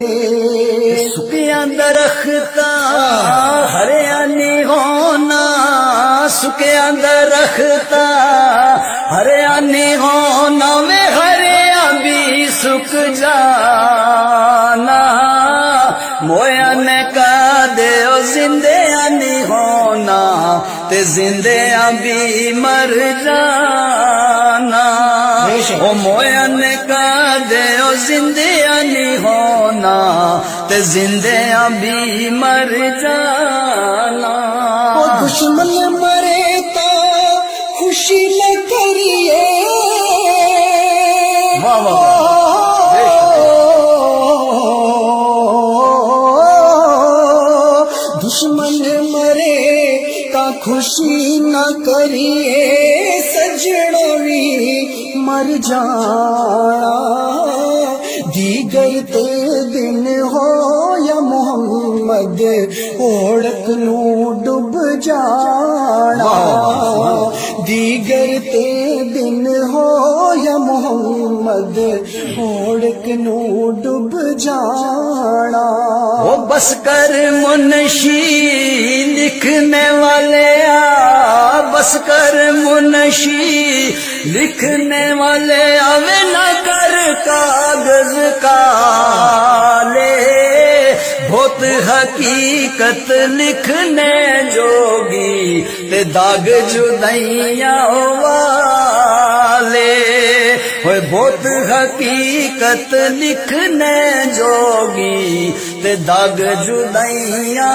سکیاں درختاں ہریاں نہیں ہونا، سکیاں درختاں ہریاں نہیں ہونا، وے ہریاں بھی سک جانا، مویا نے کہا دے او زندیاں نہیں ہونا تے زندیاں بھی مر جانا، او مویا نے کہا دے او زندیاں نہیں ہونا تے زندیاں بھی مر جانا، او دشمن مرے تا خوشی نہ کریے، واہ واہ دشمن مرے تا خوشی نہ کریے، سجڑوں بھی مر جانا، دیگر تے دن ہو یا محمد اوڑک نو ڈب جانا، دیگر تے دن ہو یا محمد اوڑک نو ڈب جانا، وہ بس کر منشی لکھنے والے بس کر منشی لکھنے والے آوے نہ کر کاغذ کالے، بہت حقیقت لکھنے جوگی تے داغ جدائیاں والے، ہوئے بہت حقیقت لکھنے جوگی تے داغ جدائیاں